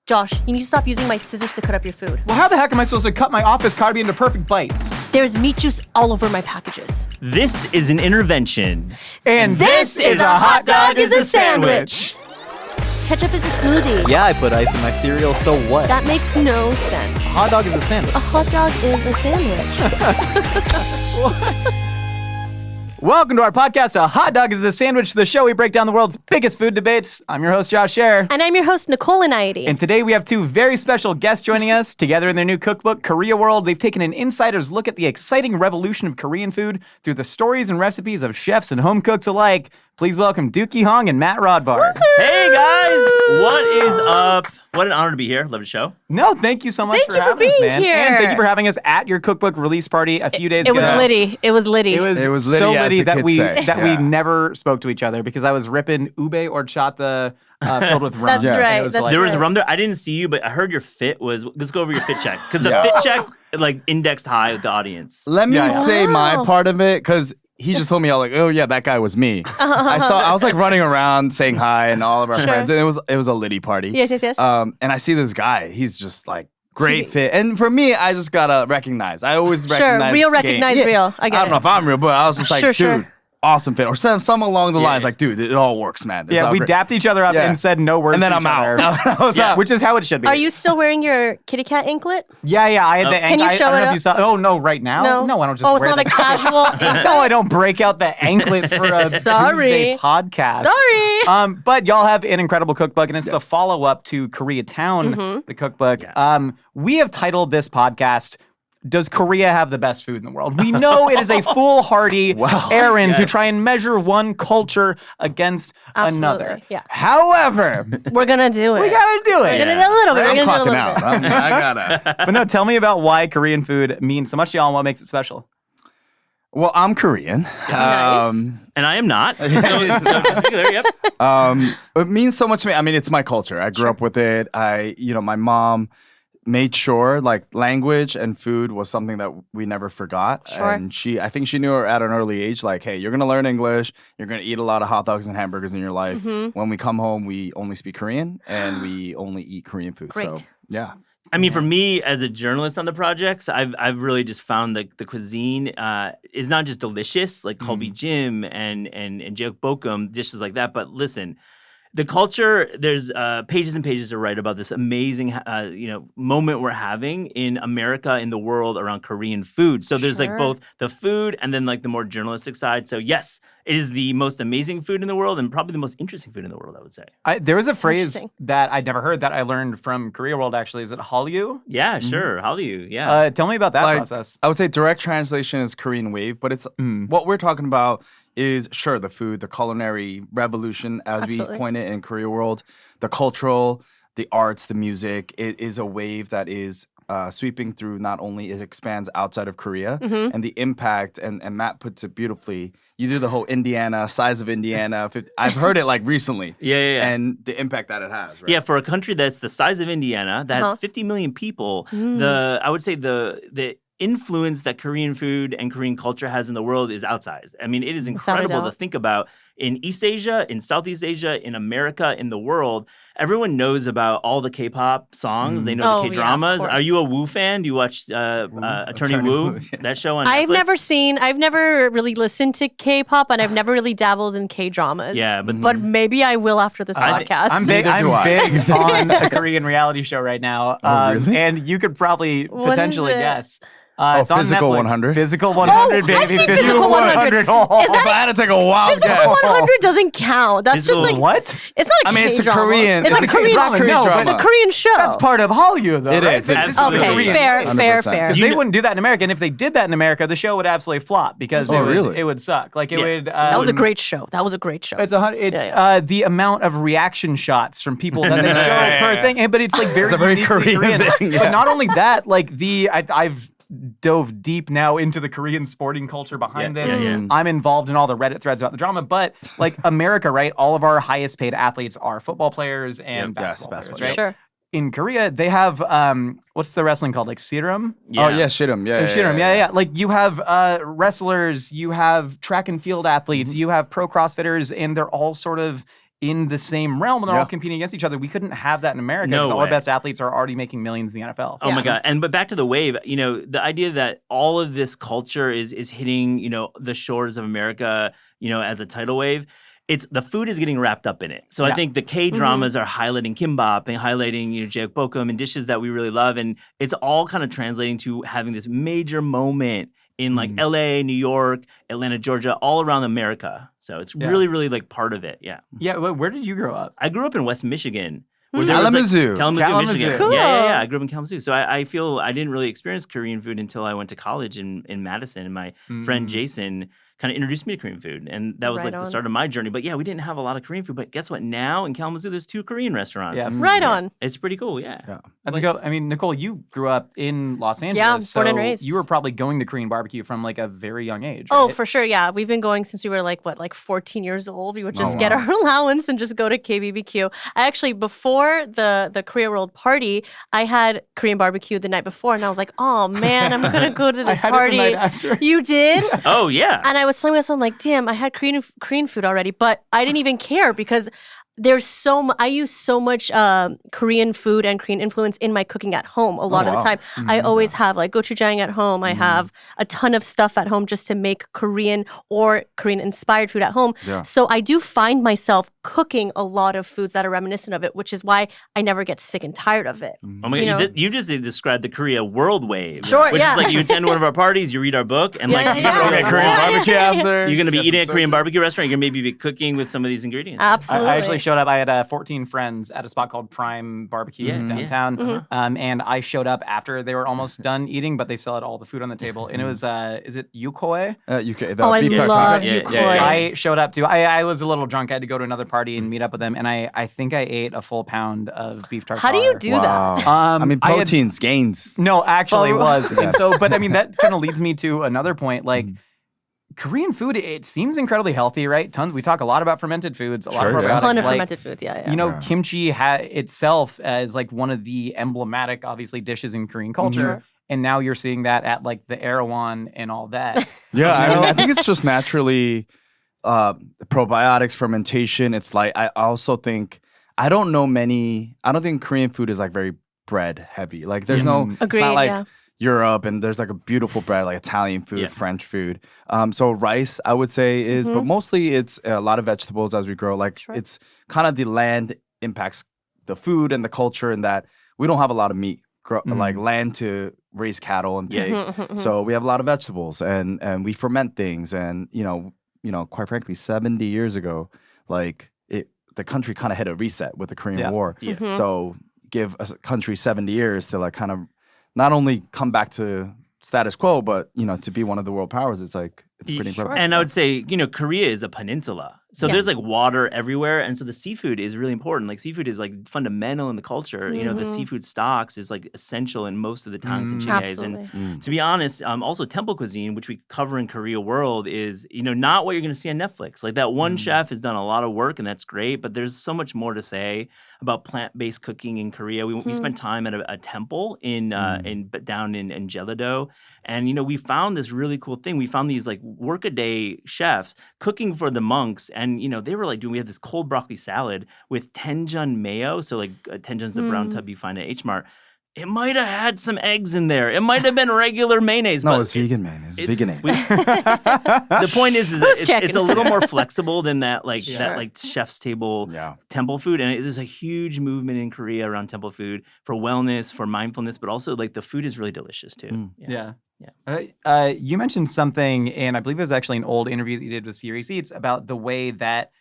Josh, you need to stop using my scissors to cut up your food. Well, how the heck am I supposed to cut my office carby into perfect bites? There's meat juice all over my packages. This is an intervention. And this is a hot dog is a sandwich. Ketchup is a smoothie. Yeah, I put ice in my cereal, so what? That makes no sense. A hot dog is a sandwich. A hot dog is a sandwich. What? Welcome to our podcast, A Hot Dog is a Sandwich, the show we break down the world's biggest food debates. I'm your host, Josh Scher. And I'm your host, Nicole. And today we have two very special guests joining us. Together in their new cookbook, Korea World, they've taken an insider's look at the exciting revolution of Korean food through the stories and recipes of chefs and home cooks alike. Please welcome Deuki Hong and Matt Rodbard. Woo-hoo! Hey guys, what is up? What an honor to be here. Love the show. No, thank you so much for having us, man. Here. And thank you for having us at your cookbook release party a few days ago. It was litty. It was litty. It was litty, so as litty the that kids we say. we never spoke to each other because I was ripping ube horchata filled with rum. That's Yeah. right. Was That's There was right. rum there. I didn't see you, but I heard your fit was. Let's go over your fit check because the fit check like indexed high with the audience. Let me Yeah. say my Wow. part of it, because he just told me, I was like, oh yeah, that guy was me. I was like running around saying hi and all of our Sure. friends, and it was a litty party. Yes. And I see this guy. He's just like great fit, and for me, I just gotta recognize. I always recognize. real game. recognize real. I get don't it. know if I'm real, but I was just like, Sure. dude, awesome fit, or some along the lines like, dude, it all works, man. It's Yeah, all we great. dapped each other up Yeah. and said no words and then to I'm each out. other. I was out. Which is how it should be. Are you still wearing your kitty cat anklet? Yeah, I had the Can you anklet. show I don't it know if up? you saw. Oh no, right now? No, I don't just Oh, it's wear not a the casual anklet? No, I don't break out the anklet for a Sorry. Tuesday podcast. Sorry. But y'all have an incredible cookbook, and it's the follow-up to Koreatown, the cookbook. Yeah. We have titled this podcast, Does Korea Have the Best Food in the World? We know it is a foolhardy errand to try and measure one culture against another. Yeah. However, We're gonna do it. we gotta do We're it. gonna do a little bit. I'm We're gonna do a clocking little out. bit. I gotta. But no, tell me about why Korean food means so much to y'all and what makes it special. Well, I'm Korean. Nice. And I am not. So just to be clear, yep. It means so much to me. I mean, it's my culture. I grew up with it. My mom made sure like language and food was something that we never forgot. Sure. And I think she knew at an early age, like, hey, you're gonna learn English. You're gonna eat a lot of hot dogs and hamburgers in your life. Mm-hmm. When we come home, we only speak Korean and we only eat Korean food. So Great. yeah. I mean, for me as a journalist on the projects, I've really just found the cuisine is not just delicious, like Kolbi Jim and jeokbokum, dishes like that. But listen, the culture. There's pages and pages to write about this amazing moment we're having in America, in the world around Korean food. So there's like Sure. both the food and then like the more journalistic side. So yes, it is the most amazing food in the world and probably the most interesting food in the world, I would say. There was a phrase interesting. that I'd never heard that I learned from Korea World, actually. Is it Hallyu? Yeah, sure. How do you? Yeah. Tell me about that Like, process. I would say direct translation is Korean wave, but it's what we're talking about is sure the food, the culinary revolution, as Absolutely. we coin it in Korea World, the cultural, the arts, the music. It is a wave that is sweeping through. Not only it expands outside of Korea and the impact, and Matt puts it beautifully. You do the whole Indiana, size of Indiana. I've heard it like recently. Yeah. And the impact that it has. Right? Yeah, for a country that's the size of Indiana, that has 50 million people, I would say the influence that Korean food and Korean culture has in the world is outsized. I mean, it is Without a incredible to doubt. think about in East Asia, in Southeast Asia, in America, in the world. Everyone knows about all the K-pop songs. They know Oh, the yeah, of K-dramas. course. Are you a Woo fan? Do you watch Attorney Woo, that show on I've Netflix? I've never really listened to K-pop, and I've never really dabbled in K-dramas. Yeah, but- but maybe I will after this I think- podcast. I'm big, Neither do I. big on a Korean reality show right now. really? And you could probably What potentially is it? guess. It's on Physical Netflix. 100? Physical 100, I've baby. seen Physical 100. Oh, Is that- If I had to take a wild Physical guess. 100 doesn't count. That's Physical just like what? It's not a I mean, it's a K-drama. Korean- It's, it's a a Korean Korean drama. drama. It's a Korean show. That's part of Hallyu, though. It right? is. This It's is the Okay, Korean fair, thing. fair, 100%. fair. Because You they kn- wouldn't do that in America, and if they did that in America, the show would absolutely flop because Oh, really? it would suck. Like it Yeah. would. That was a great show. That was a great show. It's Yeah. the amount of reaction shots from people that they show per thing, but it's like very It's a very uniquely Korean thing, But yeah. not only that, like I've dove deep now into the Korean sporting culture behind Yeah, this. yeah, yeah. I'm involved in all the Reddit threads about the drama, but like America, right? All of our highest paid athletes are football players and basketball players, basketball, right? Sure. In Korea, they have what's the wrestling called? Like serum? Oh, yeah, shit him. Yeah, Yeah. Like you have wrestlers, you have track and field athletes, you have pro CrossFitters, and they're all sort of in the same realm and they're all Yeah. competing against each other. We couldn't have that in America No because all our way. best athletes are already making millions in the NFL. Oh my God. But back to the wave, the idea that all of this culture is hitting, the shores of America, as a tidal wave, the food is getting wrapped up in it. So I Yeah. think the K-dramas are highlighting kimbap and highlighting, jjajangmyeon and dishes that we really love. And it's all kind of translating to having this major moment in like LA, New York, Atlanta, Georgia, all around America. So it's really, really like part of it. Yeah. Yeah, well, where did you grow up? I grew up in West Michigan. Where there was, Kalamazoo. Kalamazoo, Michigan. Cool. Yeah. I grew up in Kalamazoo. So I feel I didn't really experience Korean food until I went to college in Madison. And my friend Jason kind of introduced me to Korean food. And that was Right like the on. start of my journey. But yeah, we didn't have a lot of Korean food. But guess what? Now in Kalamazoo, there's 2 Korean restaurants. Yeah. Right on. It's pretty cool. Yeah. Nicole, you grew up in Los Angeles. Yeah, so born and raised. You were probably going to Korean barbecue from like a very young age. Oh, right? for sure. Yeah. We've been going since we were like 14 years old. We would just Oh, get wow. our allowance and just go to KBBQ. I actually, before the Korea World party, I had Korean barbecue the night before. And I was like, oh man, I'm going to go to I this had party. it the night after. You did? Oh, yeah. And I was telling myself, I'm like, damn, I had Korean food already, but I didn't even care because there's I use so much Korean food and Korean influence in my cooking at home a lot of the wow. time. I always have like gochujang at home. I have a ton of stuff at home just to make Korean or Korean inspired food at home. Yeah. So I do find myself cooking a lot of foods that are reminiscent of it, which is why I never get sick and tired of it. Oh my You God, know? you just described the Korea world wave. Sure, Which yeah. is like you attend one of our parties, you read our book, and Yeah, like yeah, you're yeah. gonna Okay, go Korean walk. barbecue after. You're going to be Get eating some at a Korean soju. barbecue restaurant. You're going to maybe be cooking with some of these ingredients. Absolutely. I actually showed up. I had 14 friends at a spot called Prime Barbecue Yeah, downtown. Mm-hmm. And I showed up after they were almost done eating, but they still had all the food on the table. And it was, is it Yukoi? UK. Oh, I beef tart love taco. Yeah, Yukoi. yeah, yeah. I showed up too. I was a little drunk. I had to go to another party and meet up with them. And I think I ate a full pound of beef tartare. How do you do Wow. that? I I mean, had- proteins, gains. No, actually, it Oh. was. And so, but I mean, that kind of leads me to another point. Like, Korean food, it seems incredibly healthy, right? We talk a lot about fermented foods, a lot Sure, of yeah. probiotics. Ton of like, fermented foods. Yeah. You know, Yeah. kimchi itself is like one of the emblematic, obviously, dishes in Korean culture. Sure. And now you're seeing that at like the Erewhon and all that. Yeah, I You mean, know? I think it's just naturally probiotics, fermentation. It's like I also think I don't think Korean food is like very bread heavy. Like there's no, it's Agreed, not like yeah. Europe and there's like a beautiful bread like Italian food, Yeah. French food. So rice, I would say is, but mostly it's a lot of vegetables as we grow. Like Sure. it's kind of the land impacts the food and the culture in that we don't have a lot of meat. Like land to raise cattle and pig, so we have a lot of vegetables and we ferment things and quite frankly 70 years ago the country kind of hit a reset with the Korean Yeah. War. Yeah. So give a country 70 years to like kind of not only come back to status quo, but to be one of the world powers. It's like it's pretty incredible. And I would say, Korea is a peninsula. So Yeah. there's like water everywhere. And so the seafood is really important. Like seafood is like fundamental in the culture. The seafood stocks is like essential in most of the towns and chigaes. And Absolutely. to be honest, also temple cuisine, which we cover in Korea World, is, not what you're going to see on Netflix. Like that one chef has done a lot of work and that's great, but there's so much more to say about plant-based cooking in Korea. We spent time at a temple down in Jeollado. And, we found this really cool thing. We found these like workaday chefs cooking for the monks. And, they were like we had this cold broccoli salad with tenjun mayo. So like tenjun's the brown tub you find at H Mart. It might have had some eggs in there. It might have been regular mayonnaise. No, but it's vegan, man. It's vegan. The point is that Who's it's checking? a little more flexible than that Sure. chef's table Yeah. temple food. And there's a huge movement in Korea around temple food for wellness, for mindfulness, but also like the food is really delicious too. Yeah. Yeah. You mentioned something, and I believe it was actually an old interview that you did with Serious Eats about the way that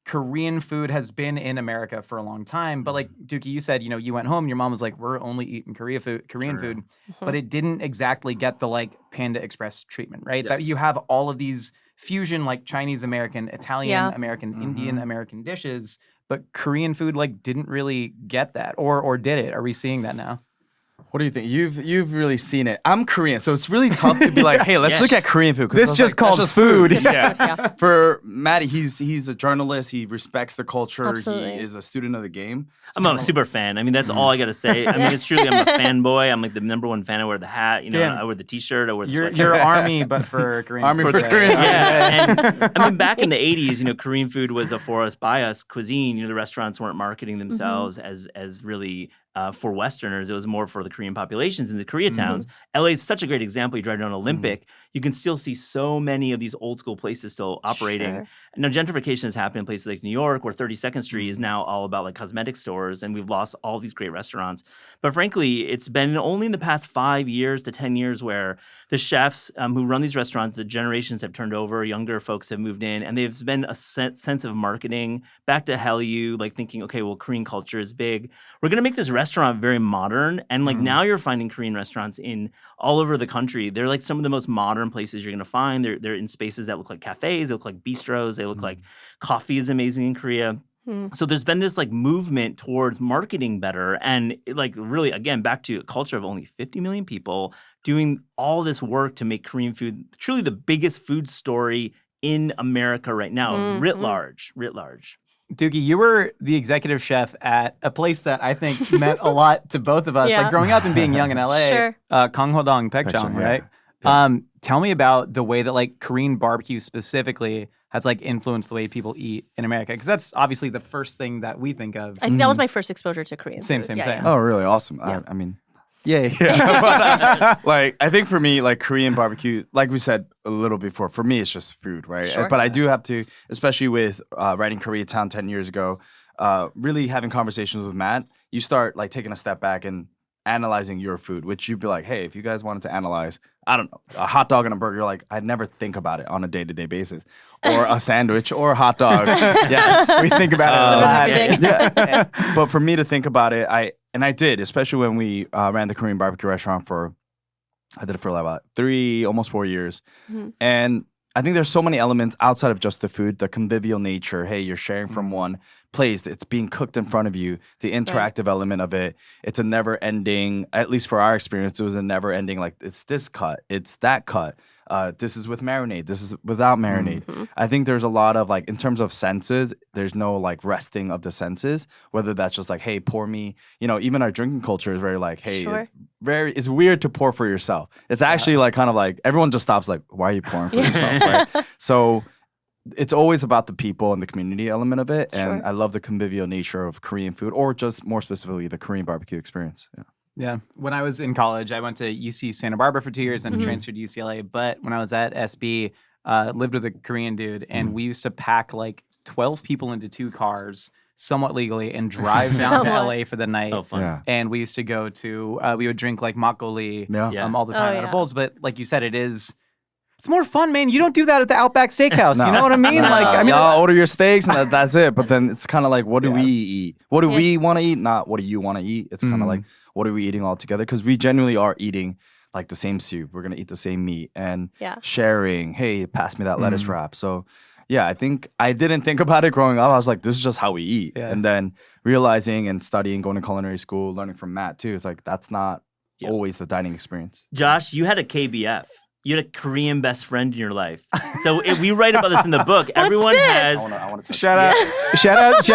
Korean food has been in America for a long time. But like Deuki, you said, you went home and your mom was like, we're only eating Korean food. But it didn't exactly get the like Panda Express treatment, right? That Yes. you have all of these fusion like Chinese American, Italian Yeah. American, Indian American dishes, but Korean food like didn't really get that, or did it? Are we seeing that now? What do you think? You've really seen it. I'm Korean, so it's really tough to be like, hey, let's look at Korean food. 'Cause This I was just like, that's called food. Just Yeah. food, yeah. For Maddie, he's a journalist. He respects the culture. Absolutely. He is a student of the game. I'm a super fan. I mean, that's all I gotta say. I mean, it's truly, I'm a fanboy. I'm like the number one fan. I wear the hat. You know, Damn. I wear the T-shirt. I wear the You're sweatshirt. army, but for Korean. Army food. for Korean. Yeah, and I mean, back in the '80s, you know, Korean food was a for us, by us cuisine. You know, the restaurants weren't marketing themselves as really for Westerners. It was more for the Korean populations in the Koreatowns. LA is such a great example. You drive down Olympic, you can still see so many of these old school places still operating. Sure. Now, gentrification has happened in places like New York, where 32nd Street is now all about like cosmetic stores, and we've lost all these great restaurants. But frankly, it's been only in the past 5 years to 10 years where the chefs who run these restaurants, the generations have turned over, younger folks have moved in, and there's been a sense of marketing back to Hallyu, like thinking, okay, well, Korean culture is big. We're going to make this restaurant very modern. And like now you're finding Korean restaurants in all over the country. They're like some of the most modern places you're going to find. They're in spaces that look like cafes, they look like bistros, they look like coffee is amazing in Korea. So there's been this like movement towards marketing better, and like really again back to a culture of only 50 million people doing all this work to make Korean food truly the biggest food story in America right now, writ large. Deuki, you were the executive chef at a place that I think meant a lot to both of us. Yeah. Like growing up and being young in LA, Sure. Ganghodong Baekjeong, yeah. right? Tell me about the way that like Korean barbecue specifically has like influenced the way people eat in America, because that's obviously the first thing that we think of. I think that was my first exposure to Korean Same, food. same, Yeah, same. yeah. Oh, really awesome. I mean, yeah. But, like, I think for me, like Korean barbecue, like we said a little before, for me, it's just food, right? Sure. But I do have to, especially with writing Koreatown 10 years ago, really having conversations with Matt, you start like taking a step back and analyzing your food, which you'd be like, hey, if you guys wanted to analyze, I don't know, a hot dog and a burger, like I'd never think about it on a day-to-day basis. Or a sandwich or a hot dog. Yes. We think about it a lot. Everything. Yeah. But for me to think about it, I did, especially when we ran the Korean barbecue restaurant I did it for like about 3, almost 4 years. And I think there's so many elements outside of just the food, the convivial nature. Hey, you're sharing from one place. It's being cooked in front of you. The interactive element of it. It's a never ending, at least for our experience, it was a never ending, like it's this cut, it's that cut. This is with marinade. This is without marinade. I think there's a lot of like, in terms of senses, there's no like resting of the senses, whether that's just like, hey, pour me, you know, even our drinking culture is very like, hey, Sure. it's weird to pour for yourself. It's actually like kind of like everyone just stops like, why are you pouring for yourself, right? So it's always about the people and the community element of it. And Sure. I love the convivial nature of Korean food, or just more specifically the Korean barbecue experience. Yeah. Yeah. When I was in college, I went to UC Santa Barbara for 2 years and transferred to UCLA. But when I was at SB, lived with a Korean dude, and we used to pack like 12 people into 2 cars, somewhat legally, and drive down to Somewhat. LA for the night. Oh, fun. Yeah. And we used to go to, we would drink like makgeolli Yeah. Yeah. all the time Oh, out of yeah. bowls. But like you said, it's more fun, man. You don't do that at the Outback Steakhouse. No. You know what I mean? No. Like, I mean, Y'all order your steaks and that's it. But then it's kind of like, what do we eat? What do we want to eat? Not what do you want to eat? It's kind of like, what are we eating all together? Because we genuinely are eating like the same soup. We're going to eat the same meat and Yeah. sharing. Hey, pass me that lettuce wrap. So yeah, I think I didn't think about it growing up. I was like, this is just how we eat. Yeah. And then realizing and studying, going to culinary school, learning from Matt too. It's like, that's not Yep. always the dining experience. Josh, you had a KBF. You had a Korean best friend in your life. So if we write about this in the book, everyone this? has. I want to touch shout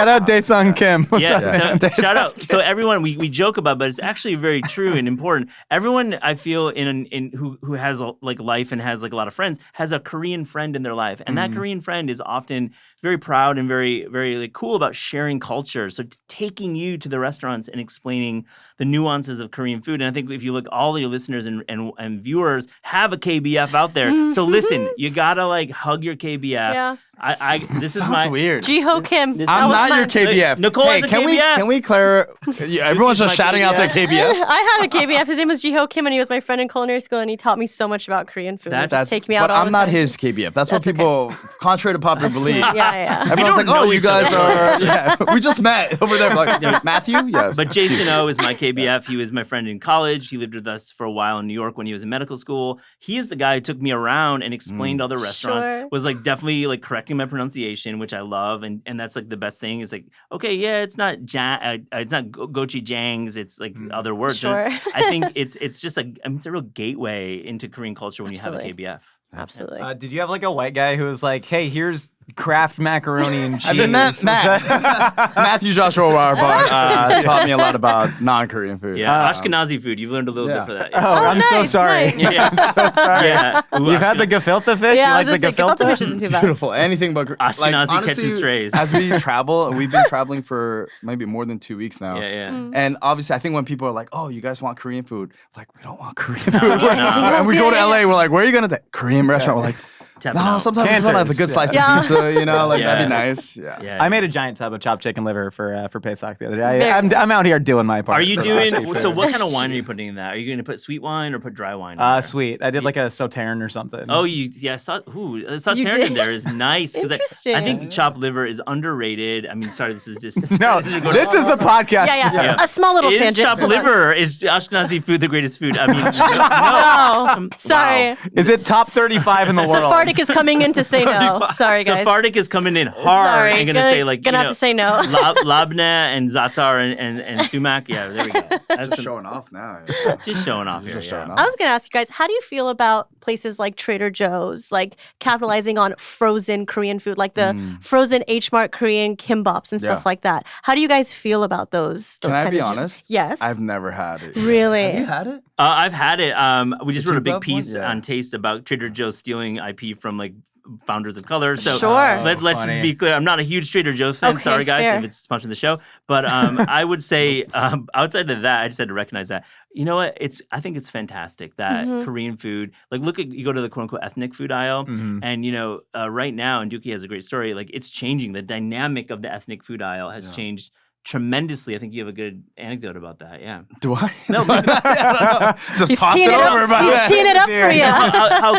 out Daesung Kim. What's up? So, shout out. So everyone, we joke about, but it's actually very true and important. Everyone, I feel, in who has a, like life and has like a lot of friends, has a Korean friend in their life, and that Korean friend is often very proud and very very like cool about sharing culture. So taking you to the restaurants and explaining the nuances of Korean food. And I think if you look, all of your listeners and viewers have a KBF out there. So listen, you gotta like hug your KBF. Yeah. This is Sounds my weird. Jiho Kim. That I'm was not your mine. KBF. Nicole hey, has a can KBF. we clarify? Everyone's is just my shouting out their KBF. KBF. I had a KBF. His name was Jiho Kim, and he was my friend in culinary school, and he taught me so much about Korean food. That's- Just take me out but all I'm the not time. his KBF. That's what That's okay. people, contrary to popular belief. Yeah. Everyone's like, don't oh, know you each guys other. are, yeah, we just met over there. Like, Matthew? Yes. But Jason O is my KBF. He was my friend in college. He lived with us for a while in New York when he was in medical school. He is the guy who took me around and explained other restaurants. Sure. Was like definitely like correcting correcting my pronunciation, which I love, and that's like the best thing. Is like, okay, yeah, it's not gochujangs, it's like other words. Sure. And I think it's just like it's a real gateway into Korean culture when Absolutely. you have a KBF. Absolutely. Did you have like a white guy who was like, "Hey, here's Kraft macaroni and cheese"? And then Matthew Joshua Rodbard taught me a lot about non-Korean food. Yeah, Ashkenazi food. You've learned a little bit for that. Oh, I'm so nice, sorry. nice. Yeah. I'm so sorry. Yeah. Ooh, You've had the gefilte fish? Yeah, You like the gefilte gefilte? fish isn't too bad. Beautiful. Anything but Ashkenazi honestly, catching strays. As we travel, we've been traveling for maybe more than 2 weeks now. Yeah. And obviously, I think when people are like, "Oh, you guys want Korean food?" Like, we don't want Korean food. Yeah. And we go to Yeah. LA, we're like, "Where are you gonna take Korean restaurant?" We're like, Tapping "No, out. sometimes we want to have a good slice Yeah. of pizza. You know, like Yeah. that'd be nice." Yeah. Yeah. I made a giant tub of chopped chicken liver for Pesach the other day. Very I'm out here doing my part. Are you doing? So, what kind of Jeez. wine are you putting in that? Are you going to put sweet wine or put dry wine? in there? Sweet. I did like a sauterne or something. Oh, sauterne in did? there is nice because I Interesting. think chopped liver is underrated. I mean, sorry, this is just No, this is going this is the podcast. Yeah. A small little Is tangent. chopped liver is Ashkenazi food the greatest food? I mean, no. Oh, sorry. Wow. Is it top 35 in the world? Sephardic is coming in to say no. Sorry, guys. Sephardic is coming in hard Sorry. and gonna say like gonna have to say no. labneh and zatar and sumac. Yeah, there we go. That's Just showing off now. just showing off here. Just showing yeah. off. I was going to ask you guys, how do you feel about places like Trader Joe's, like capitalizing on frozen Korean food, like the frozen H Mart Korean kimbaps and stuff Yeah. like that? How do you guys feel about those? Can I kind be of dishes? honest? Yes. I've never had it. Really? Have you had it? I've had it. We just The wrote a big kimbap one? piece Yeah. on Taste about Trader Joe's stealing IP from like founders of color. So Sure. let's just funny. be clear. I'm not a huge Trader Joe's fan. Okay, Sorry, guys, fair. if it's sponsoring the show. But I would say outside of that, I just had to recognize that. You know what? I think it's fantastic that Korean food. Like, you go to the quote unquote ethnic food aisle, and right now, and Deuki has a great story. Like, it's changing. The dynamic of the ethnic food aisle has changed tremendously. I think you have a good anecdote about that. Yeah. Do I? No, Just He's toss teeing it over. He's teeing it up for you. how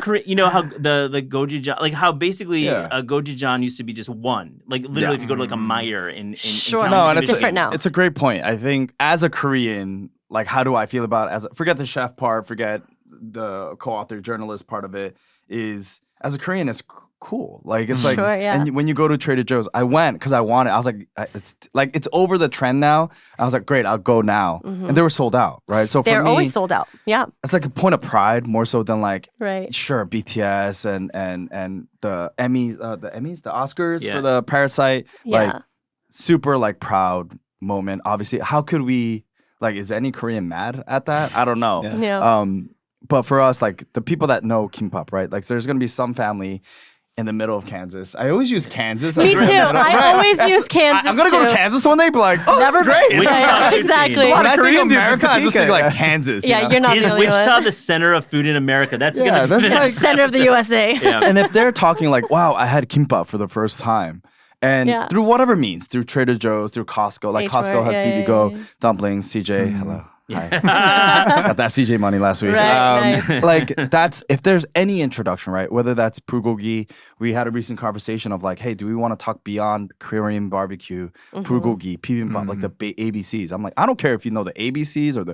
the gochujang, like how basically Yeah. a gochujang used to be just one. Like literally, if you go to like a Meijer in Sure. Kansas No, and It's City. different now. it's a great point. I think as a Korean, like, how do I feel about forget the chef part, forget the co-author journalist part of it. Is as a Korean, it's cool. Like, it's like, Sure, yeah. and when you go to Trader Joe's, I went because I wanted. I was like, it's over the trend now. I was like, great, I'll go now, and they were sold out, right? So for They're me, always sold out. Yeah. it's like a point of pride more so than like, Right. sure, BTS and the Emmys, the Oscars Yeah. for the Parasite, like Yeah. super like proud moment. Obviously, how could we like? Is any Korean mad at that? I don't know. Yeah. But for us, like the people that know kimbap, right? Like there's gonna be some family in the middle of Kansas. I always use Kansas. Me as too. the middle, I always use Kansas I'm gonna go to too. Kansas one day, be like, oh, Never that's great. been- Which is Yeah, not good exactly. scene. A lot When of I Korean think dudes in America, I just think Topeka. like Kansas. Yeah, you know? you're not Is the only Wichita one. the center of food in America? That's Yeah, gonna be that's the like- next Center of the episode. USA. Yeah. And if they're talking like, wow, I had kimbap for the first time. And Yeah. through whatever means, through Trader Joe's, through Costco, like H-Mart, Costco has yeah, BBgo yeah, yeah. dumplings, CJ, hello. Hi. Yeah. Got that CJ money last week. Right, nice. Like that's if there's any introduction, right? Whether that's bulgogi, we had a recent conversation of like, hey, do we want to talk beyond Korean barbecue, bulgogi, bibimbap, like the ABCs? I'm like, I don't care if you know the ABCs or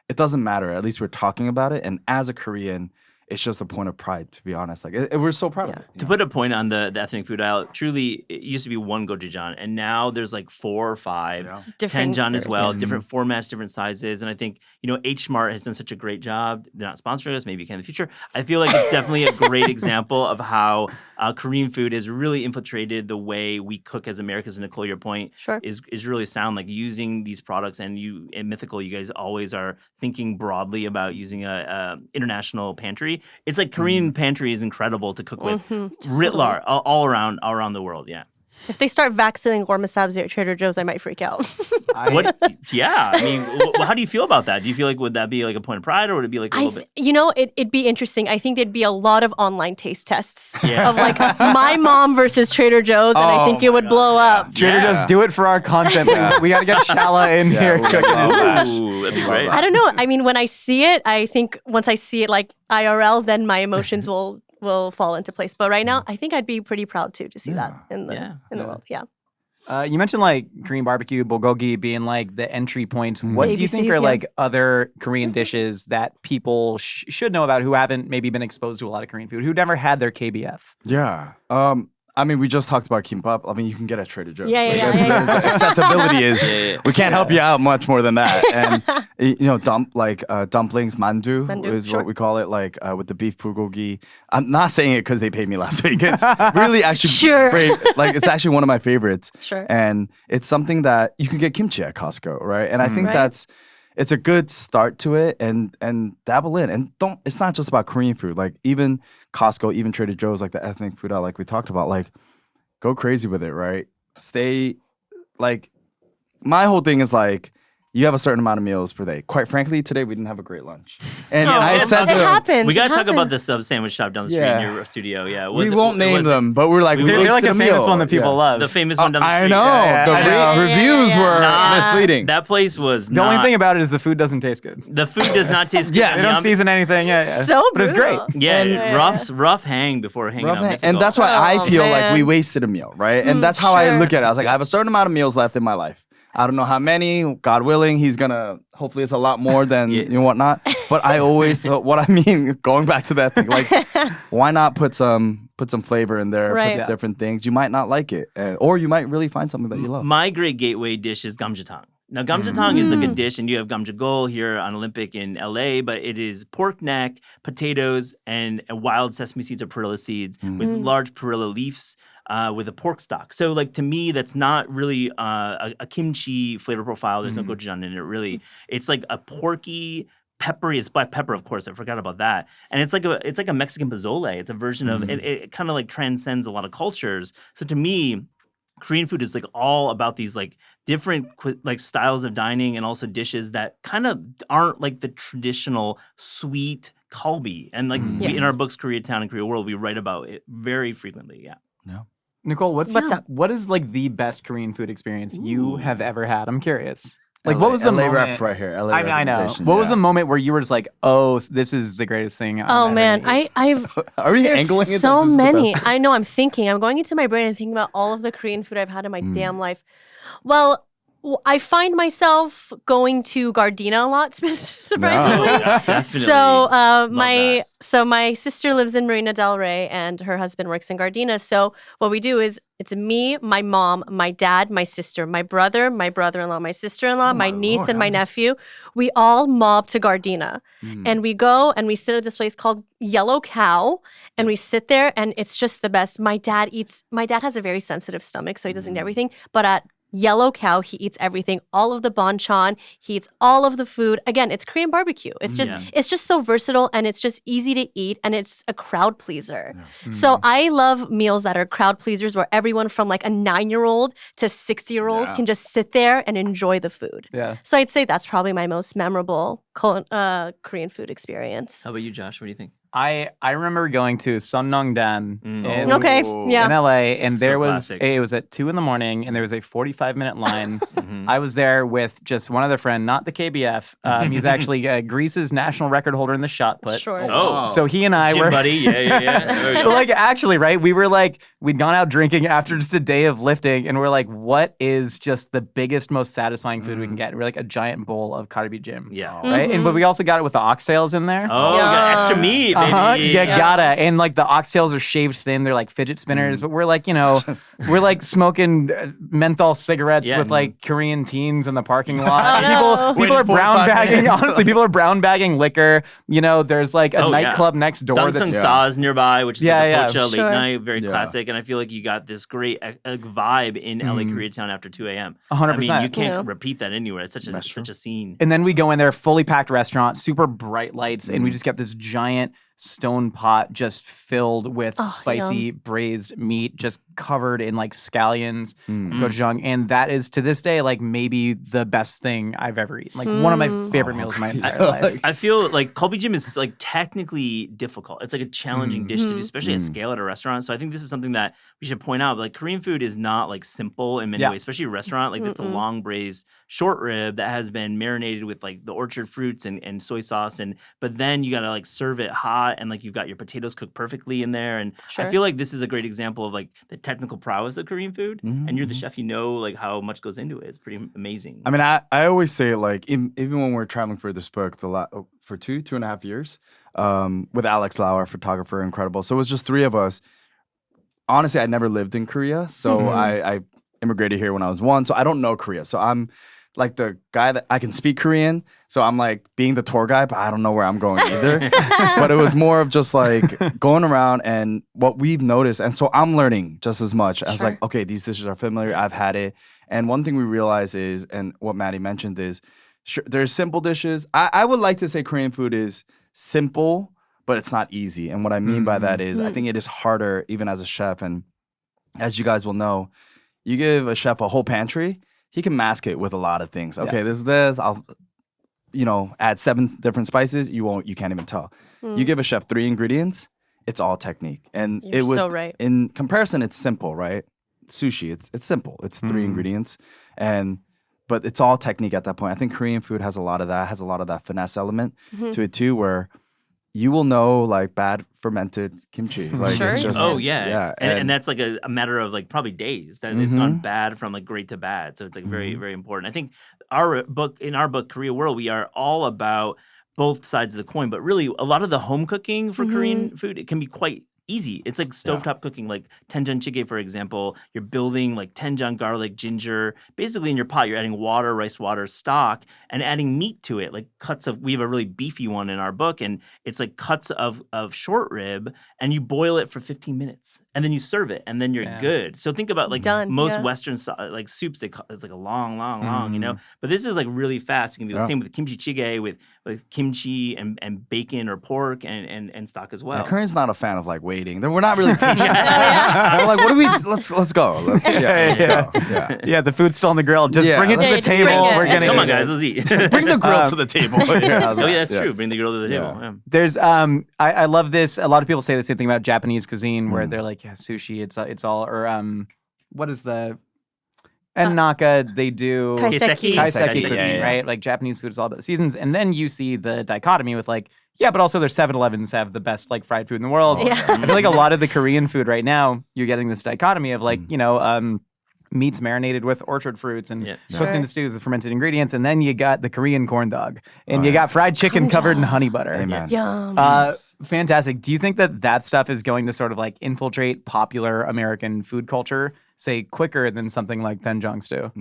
it doesn't matter. At least we're talking about it. And as a Korean, it's just a point of pride, to be honest. Like we're so proud of it. To put a point on the ethnic food aisle, truly, it used to be one gochujang, and now there's like 4 or 5, Different 10 as well, versions. different formats, different sizes. And I think, H Mart has done such a great job. They're not sponsoring us, maybe you can in the future. I feel like it's definitely a great example of how Korean food has really infiltrated the way we cook as Americans. And Nicole, your point Sure. is really sound, like using these products. And you, in Mythical, you guys always are thinking broadly about using a international pantry. It's like Korean pantry is incredible to cook with, writ large, all around the world. Yeah. If they start vaccinating gormasabs at Trader Joe's, I might freak out. What? Yeah. I mean, how do you feel about that? Do you feel like would that be like a point of pride, or would it be like a little bit? It'd be interesting. I think there'd be a lot of online taste tests Yeah. of like my mom versus Trader Joe's, and I think it would blow up. Trader Yeah. Joe's, do it for our content. We got to get Shala in Yeah, here. we gotta love that. Ooh, that'd be great. I don't know. I mean, when I see it, I think once I see it like IRL, then my emotions will fall into place. But right now, I think I'd be pretty proud too to see that in the world. Yeah. You mentioned like Korean barbecue, bulgogi being like the entry points. What do you think ABCs, are yeah. like other Korean dishes that people should know about who haven't maybe been exposed to a lot of Korean food, who never had their KBF? Yeah. I mean, we just talked about kimbap. I mean, you can get at Trader Joe's. Yeah, Like, yeah, that's- yeah, the accessibility is. Yeah. We can't help you out much more than that. And dumplings, mandu, Mandu, is sure. what we call it. Like with the beef bulgogi. I'm not saying it because they paid me last week. It's really actually Sure. great. Like it's actually one of my favorites. Sure. And it's something that you can get kimchi at Costco, right? And I think Right. it's a good start to it, and dabble in. And don't. It's not just about Korean food. Like even Costco, even Trader Joe's, like the ethnic food out, like we talked about. Like go crazy with it, right? Stay like my whole thing is like you have a certain amount of meals per day. Quite frankly, today we didn't have a great lunch. And Oh, I had it said to it them, happens. We it gotta talk about happens. the sub sandwich shop down the street Yeah. in your studio. Yeah, we won't name them, but we're like, we They're They're like wasted a famous meal. one that people Yeah. love. The famous one down the I street. know. Yeah, the I know. reviews Yeah. were Nah, misleading. That place was the not. only thing about it is the food doesn't taste good. the food does not taste good. Yes. They And don't the season anything. Yeah. So but it's great. brutal. Yeah, And- rough hang before hanging out. And Mythical. that's why I Oh, feel like we man. wasted a meal, right? And that's how I sure. look at it. I was like, I have a certain amount of meals left in my life. I don't know how many. God willing, he's gonna. Hopefully, it's a lot more than Yeah. whatnot. But I always, what I mean, going back to that thing, like, why not put some flavor in there, Right. put different things. You might not like it, or you might really find something that you love. My great gateway dish is gamjatang. Now, gamjatang is like a dish, and you have gamjagol here on Olympic in LA, but it is pork neck, potatoes, and wild sesame seeds or perilla seeds with large perilla leaves. With a pork stock. So, like, to me, that's not really a kimchi flavor profile. There's no gochujang in it, really. It's like a porky, peppery. It's black pepper, of course. I forgot about that. And it's like a Mexican pozole. It's a version of it. It kind of like transcends a lot of cultures. So, to me, Korean food is like all about these like different like styles of dining and also dishes that kind of aren't like the traditional sweet kalbi. And like Yes. in our books, Koreatown and Korea World, we write about it very frequently. Yeah. Nicole, what's up? what is like the best Korean food experience you have ever had? I'm curious. Like, LA, what was the LA moment? rep right here? LA I know. representation, What was yeah. the moment where you were just like, "Oh, this is the greatest thing"? I've Oh ever man, eaten? I've Are we there's angling it? that so this is the many. best? I know. I'm thinking. I'm going into my brain and thinking about all of the Korean food I've had in my damn life. Well, I find myself going to Gardena a lot, surprisingly. Yeah, definitely. So my sister lives in Marina Del Rey and her husband works in Gardena. So what we do is it's me, my mom, my dad, my sister, my brother, my brother-in-law, my sister-in-law, my niece, Lord, and my how many- nephew. We all mob to Gardena. And we go and we sit at this place called Yellow Cow and we sit there and it's just the best. My dad has a very sensitive stomach, so he doesn't eat everything. But at Yellow Cow, he eats everything, all of the banchan, he eats all of the food. Again, it's Korean barbecue. It's just so versatile and it's just easy to eat and it's a crowd pleaser. So I love meals that are crowd pleasers where everyone from like a 9-year-old to 60-year-old Yeah. can just sit there and enjoy the food. Yeah. So I'd say that's probably my most memorable Korean food experience. How about you, Josh? What do you think? I remember going to Sunnongdan in, Okay, in yeah. LA, and So there was classic. it was at 2 a.m, and there was a 45-minute line. I was there with just one other friend, not the KBF. He's actually Greece's national record holder in the shot put. Sure. Oh, So he and I Gym were buddy. Yeah. There we But go. like actually, right? We were like, we'd gone out drinking after just a day of lifting, and we're like, what is just the biggest, most satisfying food we can get? And we're like a giant bowl of kalbi jim. Yeah. Right? And but we also got it with the oxtails in there. Oh, you got extra Yeah. meat, baby. Uh-huh. Yeah, gotta. And like the oxtails are shaved thin. They're like fidget spinners. But we're like, we're like smoking menthol cigarettes Yeah. with like Korean teens in the parking lot. Oh, no. People are Waiting 45 brown bagging. minutes. Honestly, people are brown bagging liquor. There's like a Oh, yeah. nightclub next door Dangsung that's Sa's nearby, which is Yeah, like a yeah. pocha late Sure. night, very Yeah. classic. And I feel like you got this great vibe in LA Koreatown after 2 a.m. 100%. I mean, you can't Yeah. repeat that anywhere. It's such a scene. And then we go in there, fully packed restaurant, super bright lights, and we just get this giant stone pot just filled with spicy braised meat, just covered in like scallions, gochujang, and that is to this day like maybe the best thing I've ever eaten. Like one of my favorite meals of my entire life. I feel like kalbi jim is like technically difficult. It's like a challenging dish to do, especially at scale at a restaurant. So I think this is something that we should point out. Like Korean food is not like simple in many Yeah. ways, especially a restaurant. Like it's a long braised short rib that has been marinated with like the orchard fruits and soy sauce, but then you gotta like serve it hot and like you've got your potatoes cooked perfectly in there. And I Sure. feel like this is a great example of like the technical prowess of Korean food. And you're the chef, like how much goes into it. It's pretty amazing. I mean, I always say like even when we're traveling for this book, for 2.5 years, with Alex Lau, our photographer, incredible. So it was just 3 of us. honestly, I never lived in Korea. So I immigrated here when I was 1. So I don't know Korea. So I'm like the guy that I can speak Korean. So I'm like being the tour guide, but I don't know where I'm going either. But it was more of just like going around and what we've noticed. And so I'm learning just as much as like, okay, these dishes are familiar. I've had it. And one thing we realize is, and what Maddie mentioned is, sure, there's simple dishes. I would like to say Korean food is simple, but it's not easy. And what I mean by that is I think it is harder even as a chef. And as you guys will know, you give a chef a whole pantry, he can mask it with a lot of things. Okay, this is this. I'll, add 7 different spices. You can't even tell. You give a chef 3 ingredients, it's all technique. And You're so right. In comparison, it's simple, right? Sushi, it's simple. It's 3 ingredients. But it's all technique at that point. I think Korean food has a lot of that finesse element to it too, where you will know like bad fermented kimchi. Like it's just yeah. And that's like a matter of like probably days that it's gone bad from like great to bad. So it's like very, very important. I think in our book, Korea World, we are all about both sides of the coin, but really a lot of the home cooking for Korean food, it can be quite easy. It's like stovetop cooking, like tenjang jjigae, for example. You're building like tenjang, garlic, ginger. Basically, in your pot, you're adding water, rice water, stock, and adding meat to it. Like cuts of, we have a really beefy one in our book, and it's like cuts of short rib, and you boil it for 15 minutes, and then you serve it, and then you're good. So think about like most Western like soups. It's like a long, But this is like really fast. It can be the same with kimchi jjigae, with kimchi and bacon or pork and stock as well. Korean's not a fan of like waiting. We're not really patient. We're like, what do we? Let's go. Let's go. Yeah, the food's still on the grill. Just bring it to the table. We're gonna come on, guys. Let's eat. Bring the grill to the table. That's true. Bring the grill to the table. Yeah. There's I love this. A lot of people say the same thing about Japanese cuisine, where they're like, sushi. It's all or what is the Ennaka, they do kaiseki cuisine, right? Like Japanese food is all about the seasons. And then you see the dichotomy with like, but also their 7-Elevens have the best like fried food in the world. I feel like a lot of the Korean food right now, you're getting this dichotomy of like, meats marinated with orchard fruits and cooked into stews with fermented ingredients. And then you got the Korean corn dog. And you got fried chicken covered in honey butter. Amen. Yum. Fantastic. Do you think that stuff is going to sort of like infiltrate popular American food culture, say, quicker than something like doenjang stew?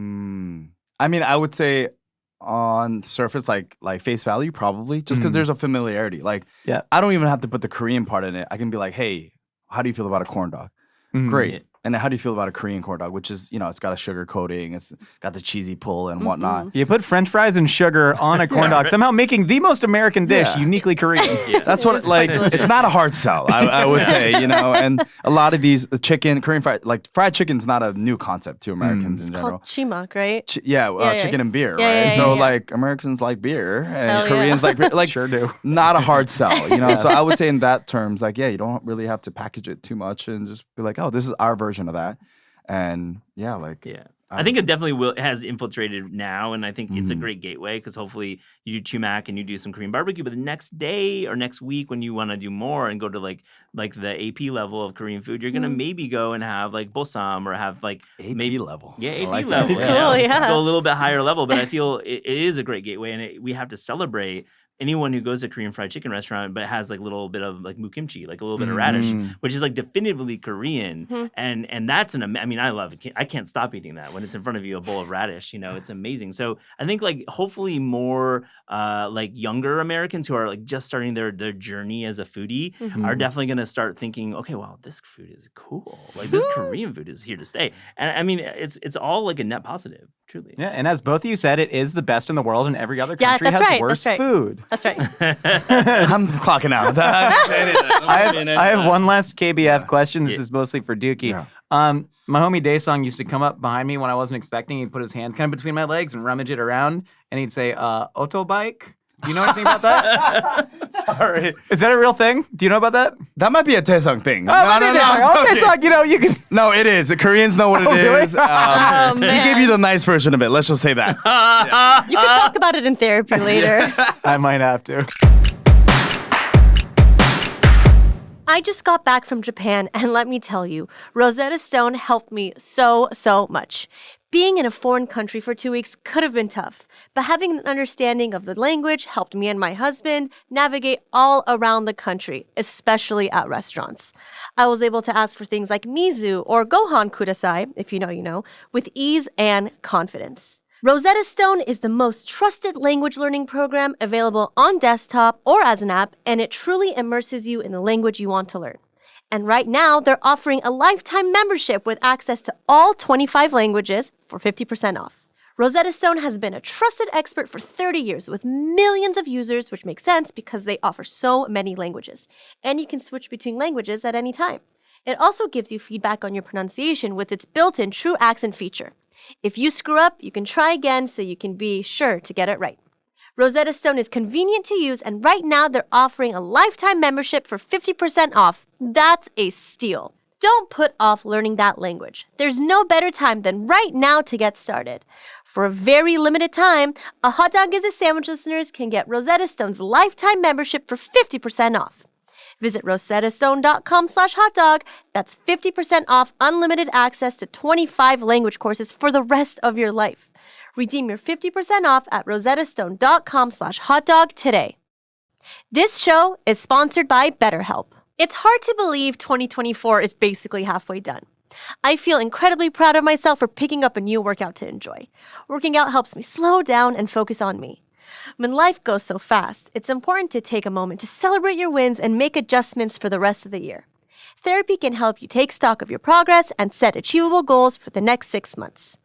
I mean, I would say on surface, like face value, probably, just because there's a familiarity. Like, I don't even have to put the Korean part in it. I can be like, hey, how do you feel about a corn dog? Great. And then how do you feel about a Korean corn dog, which is, it's got a sugar coating, it's got the cheesy pull and whatnot. You put French fries and sugar on a corn dog, somehow making the most American dish uniquely Korean. That's what, it's not a hard sell, I would say, and a lot of these, Korean fried chicken's not a new concept to Americans in general. It's called chimak, right? Chicken and beer, right? So like Americans like beer and Koreans like beer. Like, sure do. Not a hard sell, So I would say in that terms, like, you don't really have to package it too much and just be like, oh, this is our version of that. And I think it definitely has infiltrated now, and I think it's a great gateway because hopefully you do chumak and you do some Korean barbecue, but the next day or next week when you want to do more and go to like the AP level of Korean food, you're gonna maybe go and have like bosam or have like AP level. Yeah, AP like level. Cool, Go a little bit higher level, but I feel it is a great gateway, and we have to celebrate anyone who goes to a Korean fried chicken restaurant but has like a little bit of like mukimchi, like a little bit of radish, which is like definitively Korean. And that's I love it. I can't stop eating that when it's in front of you, a bowl of radish, it's amazing. So I think like hopefully more like younger Americans who are like just starting their journey as a foodie are definitely going to start thinking, okay, well, this food is cool. Like this Korean food is here to stay. And I mean, it's all like a net positive, truly. Yeah. And as both of you said, it is the best in the world and every other country has worse food. That's right. I'm clocking out. I have one last KBF question. This is mostly for Deuki. My homie Daesung used to come up behind me when I wasn't expecting. He'd put his hands kind of between my legs and rummage it around, and he'd say, "Otobike." Do you know anything about that? Sorry. Is that a real thing? Do you know about that? That might be a Daesung thing. No. Daesung, you can. No, it is. The Koreans know what it is. Man. He gave you the nice version of it. Let's just say that. You can talk about it in therapy later. I might have to. I just got back from Japan, and let me tell you, Rosetta Stone helped me so much. Being in a foreign country for 2 weeks could have been tough, but having an understanding of the language helped me and my husband navigate all around the country, especially at restaurants. I was able to ask for things like mizu or gohan kudasai, if you know, you know, with ease and confidence. Rosetta Stone is the most trusted language learning program available on desktop or as an app, and it truly immerses you in the language you want to learn. And right now, they're offering a lifetime membership with access to all 25 languages for 50% off. Rosetta Stone has been a trusted expert for 30 years with millions of users, which makes sense because they offer so many languages. And you can switch between languages at any time. It also gives you feedback on your pronunciation with its built-in true accent feature. If you screw up, you can try again so you can be sure to get it right. Rosetta Stone is convenient to use, and right now they're offering a lifetime membership for 50% off. That's a steal. Don't put off learning that language. There's no better time than right now to get started. For a very limited time, a Hot Dog is a Sandwich listeners can get Rosetta Stone's lifetime membership for 50% off. Visit rosettastone.com/hotdog. That's 50% off unlimited access to 25 language courses for the rest of your life. Redeem your 50% off at rosettastone.com/hotdog today. This show is sponsored by BetterHelp. It's hard to believe 2024 is basically halfway done. I feel incredibly proud of myself for picking up a new workout to enjoy. Working out helps me slow down and focus on me. When life goes so fast, it's important to take a moment to celebrate your wins and make adjustments for the rest of the year. Therapy can help you take stock of your progress and set achievable goals for the next 6 months.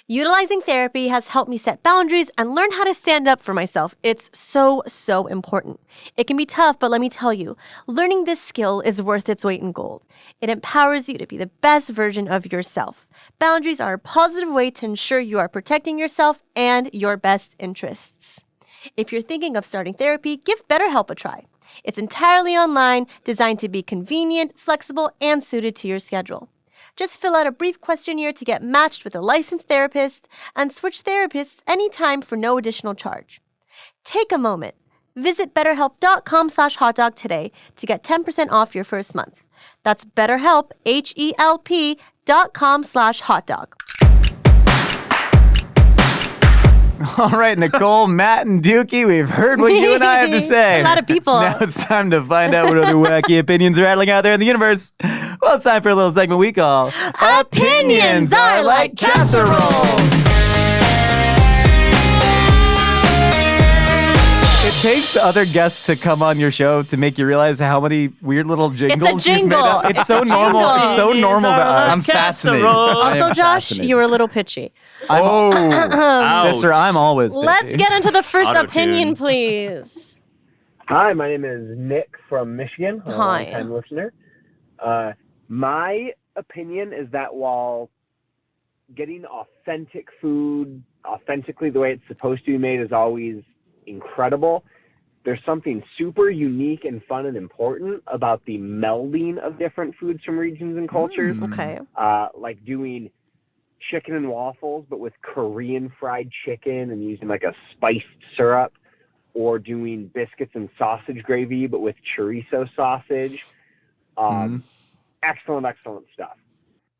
Utilizing therapy has helped me set boundaries and learn how to stand up for myself. It's so important. It can be tough, but let me tell you, learning this skill is worth its weight in gold. It empowers you to be the best version of yourself. Boundaries are a positive way to ensure you are protecting yourself and your best interests. If you're thinking of starting therapy, give BetterHelp a try. It's entirely online, designed to be convenient, flexible, and suited to your schedule. Just fill out a brief questionnaire to get matched with a licensed therapist and switch therapists anytime for no additional charge. Take a moment. Visit betterhelp.com/hotdog today to get 10% off your first month. That's BetterHelp, HELP.com/hotdog. All right, Nicole, Matt, and Deuki, we've heard what you and I have to say. A lot of people. Now it's time to find out what other wacky opinions are rattling out there in the universe. Well, it's time for a little segment we call Opinions Are Like Casseroles. It takes other guests to come on your show to make you realize how many weird little jingles you've made jingle. up. It's so normal. jingle. It's so normal to us. I'm fascinated. Also, Josh, you were a little pitchy. Sister, I'm always bitchy. Let's get into the first Auto-tune. opinion, please. Hi, my name is Nick from Michigan. I'm a Hi. long-time listener. My opinion is that while getting authentic food authentically the way it's supposed to be made is always incredible, there's something super unique and fun and important about the melding of different foods from regions and cultures. Okay. Like doing chicken and waffles, but with Korean fried chicken and using like a spiced syrup, or doing biscuits and sausage gravy, but with chorizo sausage. Excellent stuff.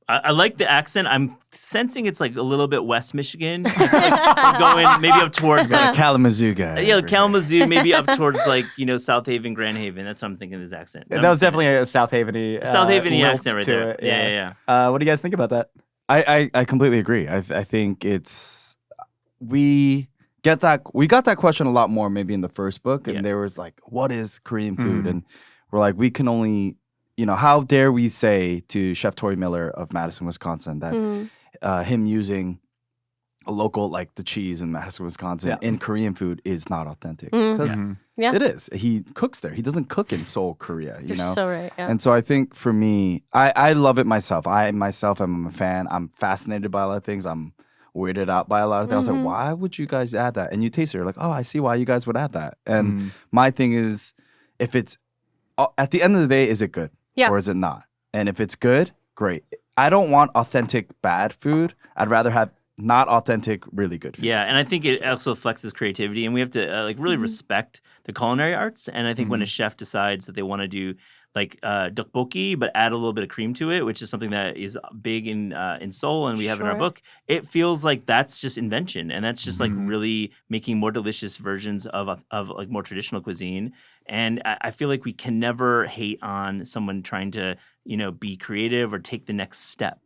I like the accent. I'm sensing it's like a little bit West Michigan. I feel like we're going maybe up towards like Kalamazoo guy. yeah, Kalamazoo, maybe up towards like, South Haven, Grand Haven. That's what I'm thinking of his accent. That was definitely a South Haven-y South Haven-y lilt accent right to there. it, Yeah. What do you guys think about that? I completely agree. I think we got that question a lot more maybe in the first book, and there was like, what is Korean food? And we're like, we can only, how dare we say to Chef Tori Miller of Madison, Wisconsin, that him using a local, like the cheese in Madison, Wisconsin, in Korean food is not authentic. Because it is. He cooks there. He doesn't cook in Seoul, Korea, You're so right. Yeah. And so I think for me, I love it myself. I myself am a fan. I'm fascinated by a lot of things. I'm weirded out by a lot of things. I was like, why would you guys add that? And you taste it, you're like, oh, I see why you guys would add that. And my thing is, if it's, at the end of the day, is it good? Yeah. Or is it not? And if it's good, great. I don't want authentic bad food. I'd rather have not authentic, really good food. Yeah, and I think it also flexes creativity, and we have to really respect the culinary arts. And I think when a chef decides that they want to do like tteokbokki, but add a little bit of cream to it, which is something that is big in Seoul, and we have in our Sure. book, it feels like that's just invention, and that's just like really making more delicious versions of like more traditional cuisine. And I feel like we can never hate on someone trying to be creative or take the next step.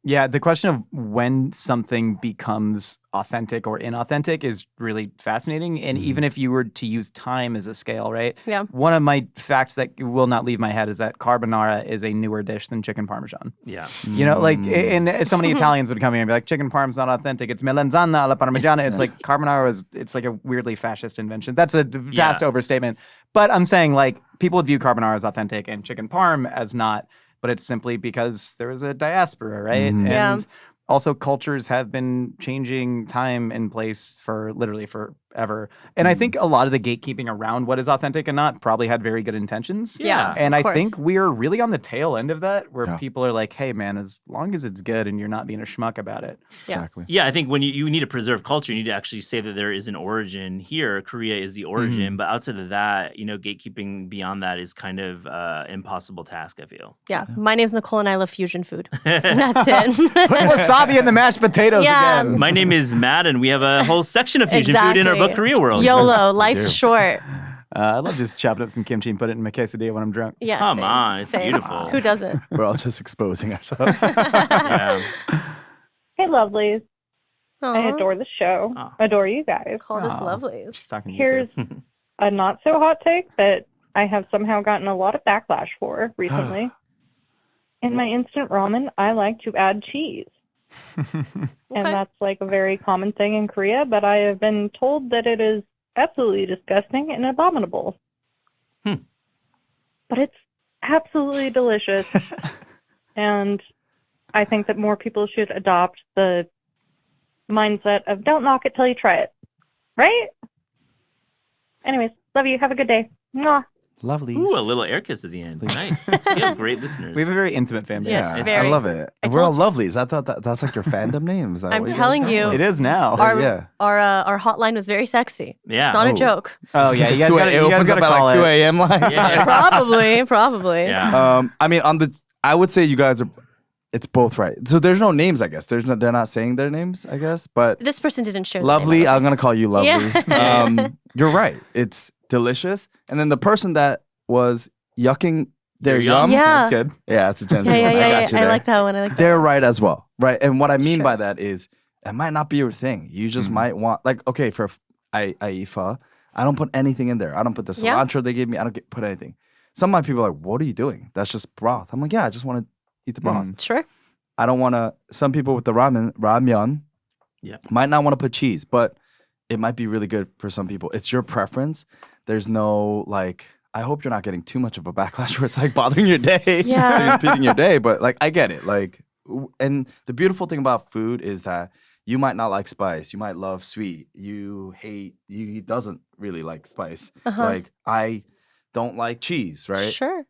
Yeah, the question of when something becomes authentic or inauthentic is really fascinating. And even if you were to use time as a scale, right? Yeah. One of my facts that will not leave my head is that carbonara is a newer dish than chicken parmesan. Yeah. You know, like, and so many Italians would come here and be like, chicken parm's not authentic. It's melanzana alla parmigiana. It's like carbonara it's like a weirdly fascist invention. That's a vast overstatement. But I'm saying, like, people would view carbonara as authentic and chicken parm as not. But it's simply because there was a diaspora, right? Yeah. And also cultures have been changing time and place for literally forever. And I think a lot of the gatekeeping around what is authentic and not probably had very good intentions. Yeah, And of I course. think we're really on the tail end of that where people are like, hey, man, as long as it's good and you're not being a schmuck about it. Yeah. Exactly. Yeah, I think when you need to preserve culture, you need to actually say that there is an origin here. Korea is the origin, but outside of that, gatekeeping beyond that is kind of impossible task, I feel. Yeah. My name's Nicole and I love fusion food. That's it. Put wasabi in the mashed potatoes Yeah. again. My name is Matt, and we have a whole section of fusion food in our book, Korea World. YOLO. Life's short. I love just chopping up some kimchi and put it in my quesadilla when I'm drunk. Yeah. Come same, on, it's same. beautiful. Who doesn't? We're all just exposing ourselves. Yeah. Hey, lovelies. I Aw. adore the show. Aw. Adore you guys. Call this Aw. lovelies. Just talking to Here's you too. a not so hot take that I have somehow gotten a lot of backlash for recently. In my instant ramen, I like to add cheese. And that's like a very common thing in Korea, but I have been told that it is absolutely disgusting and abominable. But it's absolutely delicious. And I think that more people should adopt the mindset of don't knock it till you try it. Right? Anyways, love you. Have a good day. Mwah. Lovely. Ooh, a little air kiss at the end. Nice. We have great listeners. We have a very intimate fan base. Yes, Yeah, very. I love it. I We're all told lovelies. I thought that's like your fandom name. Is that I'm what telling guys you. call It is now. Our, yeah. our hotline was very sexy. Yeah. It's not Oh. a joke. Oh, yeah. You guys Two- gotta, it you guys opens gotta up at call like it. 2 a.m. Like. Yeah. Probably. Yeah. I mean, I would say you guys are. It's both right. So there's no names, I guess. They're not saying their names, I guess. But This person didn't share. the lovely, name of it. I'm gonna call you lovely. Yeah. You're right. It's delicious. And then the person that was yucking their Your yum? yum. Yeah. That's good. Yeah, it's a Yeah, genuine yeah, one. yeah. I yeah. got you I there. like that one. I like that. They're right as well, right? And what I mean Sure. by that is, it might not be your thing. You just might want, like, okay, for aifa, I don't put anything in there. I don't put the Yeah. cilantro they gave me. I don't put anything. Some of my people are like, what are you doing? That's just broth. I'm like, yeah, I just want to eat the broth. Sure. I don't want to. Some people with the ramyeon, Yeah. might not want to put cheese, but it might be really good for some people. It's your preference. There's no like. I hope you're not getting too much of a backlash where it's like bothering your day, Yeah. impeding your day. But like, I get it. Like, and the beautiful thing about food is that you might not like spice. You might love sweet. You hate. He doesn't really like spice. Uh-huh. Like I don't like cheese, right? Sure.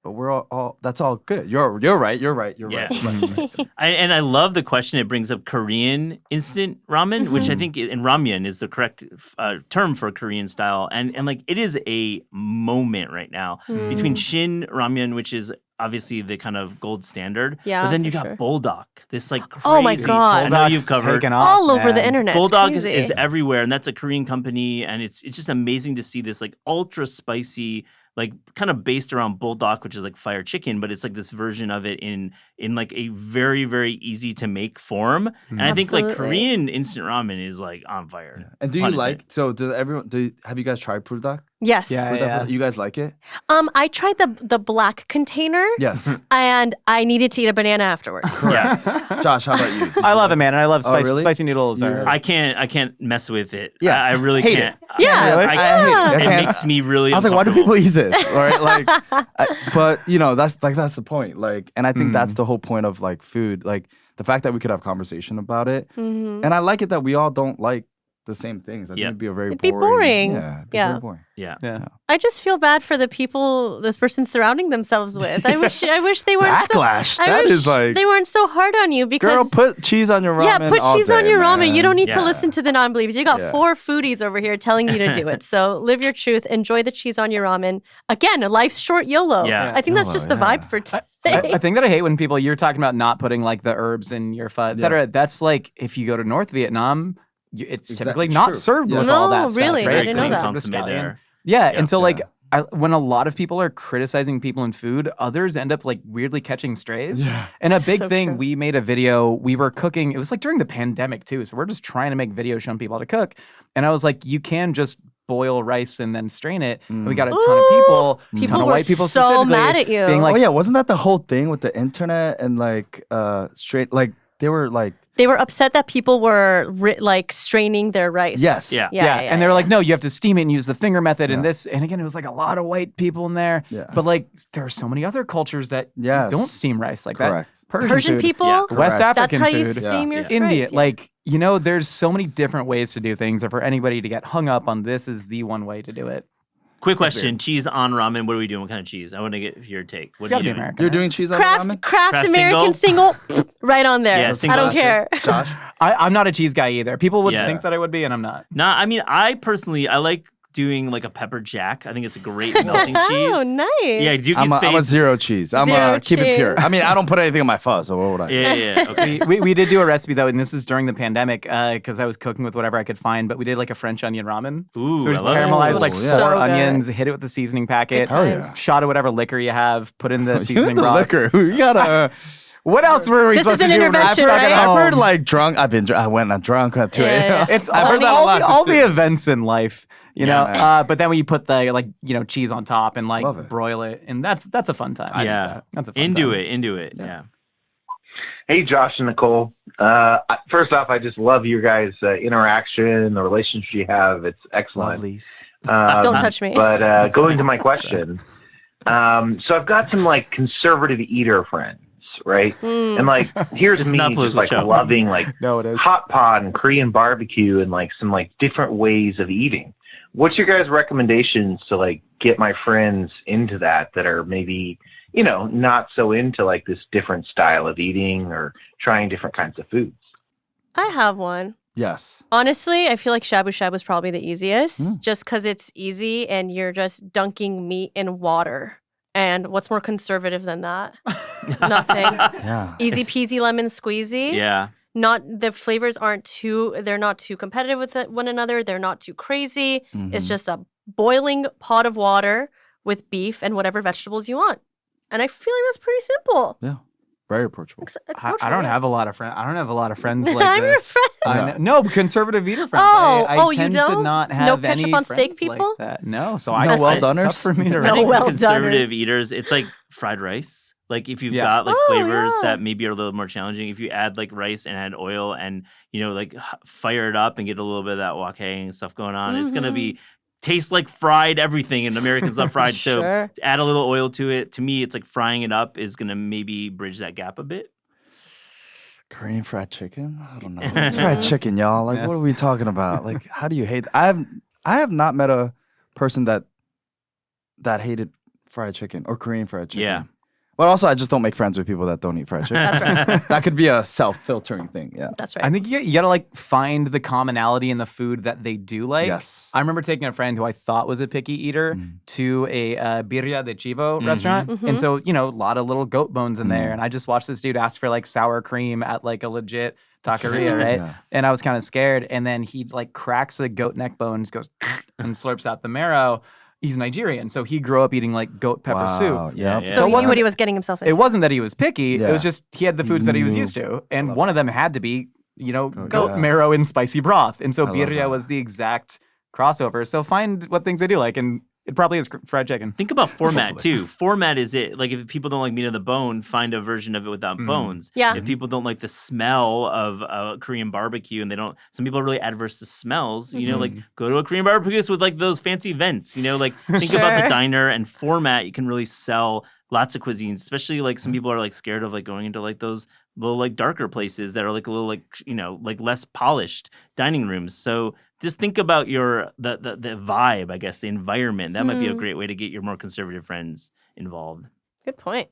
But we're all that's all good. You're right. You're right. You're Yeah. right. And I love the question. It brings up Korean instant ramen, which I think in ramyun is the correct term for Korean style. And like it is a moment right now between Shin ramyun, which is obviously the kind of gold standard. Yeah, But then you for got sure. Bulldog, this like crazy. Oh my God. I know Bulldog's you've covered. taken off, All over the man. internet. It's Bulldog crazy. is everywhere, and that's a Korean company, and it's just amazing to see this like ultra spicy, like kind of based around Bulldog, which is like fire chicken, but it's like this version of it in like a very very easy to make form. And I think like Absolutely. Korean instant ramen is like on fire. And do you Pun like? intended. So does everyone? Have you guys tried puldak? Yes. Yeah. You guys like it? I tried the black container Yes. and I needed to eat a banana afterwards. Yeah, Josh, how about you? Did I you love like it, man. And I love spicy, really? spicy noodles. You- Are, I can't mess with it. Yeah, I really hate can't. Yeah. Really? I hate it. I It can't- makes me really. I was like, why do uncomfortable. people eat this? Right? Like, but you know, that's the point. Like, and I think that's the whole point of like food. Like the fact that we could have conversation about it. Mhm. And I like it that we all don't like the same things. I think Yep. it'd be a very It'd be boring. Yeah, it'd be Yeah. very boring. Yeah. Yeah. I just feel bad for the people this person's surrounding themselves with. I wish they weren't Backlash. so. I That wish is like, they weren't so hard on you because. girl, put cheese on your ramen. Yeah, put all cheese day, on your ramen. man. You don't need to Yeah. listen to the non-believers. You got Yeah. 4 foodies over here telling you to do it. So live your truth. Enjoy the cheese on your ramen. Again, life's short, YOLO. Yeah. I think that's YOLO, just the yeah. vibe for today. I think that I hate when people, you're talking about not putting like the herbs in your pho, et cetera. That's like if you go to North Vietnam, it's typically not True. served Yeah. with all No, that stuff. really? I Right? Very didn't know clean that. consomme Scallion. there. Yeah, Yeah. and so like Yeah. when a lot of people are criticizing people in food, others end up like weirdly catching strays. Yeah. And a big So thing, true. we made a video. We were cooking. It was like during the pandemic too. So we're just trying to make videos showing people how to cook. And I was like, you can just boil rice and then strain it. And we got a ton of people, a People ton of were white people so specifically, mad at you. being like, Oh yeah, wasn't that the whole thing with the internet and like straight like they were like They were upset that people were like straining their rice. yes. Yeah. and they were like, no, you have to steam it and use the finger method and Yeah. this. And again, it was like a lot of white people in there. Yeah. But like, there are so many other cultures that Yes. don't steam rice like Correct. that. Persian food, people. Yeah. West Correct. That's African how you food, steam your India. rice. Yeah. Like, you know, there's so many different ways to do things. And for anybody to get hung up on this is the one way to do it. Quick question: cheese on ramen. What are we doing? What kind of cheese? I want to get your take. What It's got are to be you doing? American. You're right? doing cheese on ramen? Craft Craft American single, right on there. Yeah, I single. don't care. Josh? I'm not a cheese guy either. People would Yeah. think that I would be, and I'm not. Nah, I mean, I personally like doing like a pepper jack. I think it's a great melting Oh, cheese. nice. Yeah, Deuki's I'm a face. zero cheese. I'm Zero keep it pure. cheese. I mean, I don't put anything in my pho, so what would I? Yeah. Okay. We did do a recipe though, and this is during the pandemic because I was cooking with whatever I could find. But we did like a French onion ramen. Ooh, So we just I love it. caramelized like Ooh, 4 yeah. So good. onions, hit it with the seasoning packet, Good times. yeah. shot of whatever liquor you have, put in the You seasoning the broth. liquor. You gotta. What else were we This supposed is to an do? when we're intervention, stuck at right? I've home? heard like drunk. I went drunk at 2 a.m. Yeah. It's I've all, heard that a all lot. the, all the events in life, you know. Yeah. But then when you put the like cheese on top and like Love it. broil it, and that's a fun time. Yeah. That's a fun Into time. it. Into it. Yeah. Hey, Josh and Nicole. First off, I just love your guys' interaction, the relationship you have. It's excellent. Lovelies. Don't touch me. But going to my question, so I've got some like conservative eater friends, right? Mm. And like, here's It's me not just political like show. loving like No, it is. hot pot and Korean barbecue and like some like different ways of eating. What's your guys' recommendations to like get my friends into that are maybe, not so into like this different style of eating or trying different kinds of foods? I have one. Yes. Honestly, I feel like shabu shabu is probably the easiest Mm. just because it's easy and you're just dunking meat in water. And what's more conservative than that? Nothing. Yeah. Easy peasy lemon squeezy. Yeah. The flavors they're not too competitive with one another. They're not too crazy. It's Mhm. just a boiling pot of water with beef and whatever vegetables you want. And I feel like that's pretty simple. Yeah. Very approachable. I don't have a lot of friends. I don't have a lot of friends like I'm your this. friend. No, conservative eater friends. Oh, I you tend to don't? not No have ketchup any on steak friends people? like that. No, so No I well it's tough doners? for me to I No think well for conservative doners. eaters, it's like fried rice. Like if you've Yeah. got like Oh, flavors yeah. that maybe are a little more challenging, if you add like rice and add oil and like fire it up and get a little bit of that wok and stuff going on, it's gonna be taste like fried everything. And Americans love fried, so Sure. add a little oil to it. To me, it's like frying it up is gonna maybe bridge that gap a bit. Korean fried chicken? I don't know. It's fried chicken, y'all. Like, what are we talking about? Like, how do you hate? I have not met a person that hated fried chicken or Korean fried chicken. Yeah. But also, I just don't make friends with people that don't eat fried chicken. That's right. That could be a self-filtering thing. Yeah. That's right. I think you gotta like find the commonality in the food that they do like. Yes. I remember taking a friend who I thought was a picky eater to a birria de chivo restaurant. And so, a lot of little goat bones in there. And I just watched this dude ask for like sour cream at like a legit taqueria, right? Yeah. And I was kind of scared. And then he like cracks a goat neck bone, just goes and slurps out the marrow. He's Nigerian, so he grew up eating like goat pepper Wow. soup. Yeah. Yeah. so it he knew wasn't- what he was getting himself into. It wasn't that he was picky. It Yeah. was just he had the foods that he was Knew. used to. And one of them had to be, goat yeah. marrow and spicy broth. And so I love birria that. was the exact crossover. So find what things they do like. And it probably is fried chicken. Think about format too. Format is it. Like if people don't like meat on the bone, find a version of it without bones. Yeah. If people don't like the smell of Korean barbecue and some people are really adverse to smells, like go to a Korean barbecue with like those fancy vents, like think about the Sure. diner and format. You can really sell lots of cuisines, especially like some people are like scared of like going into like those little like darker places that are like a little like, like less polished dining rooms. So just think about the vibe, I guess, the environment. That might be a great way to get your more conservative friends involved. Good point.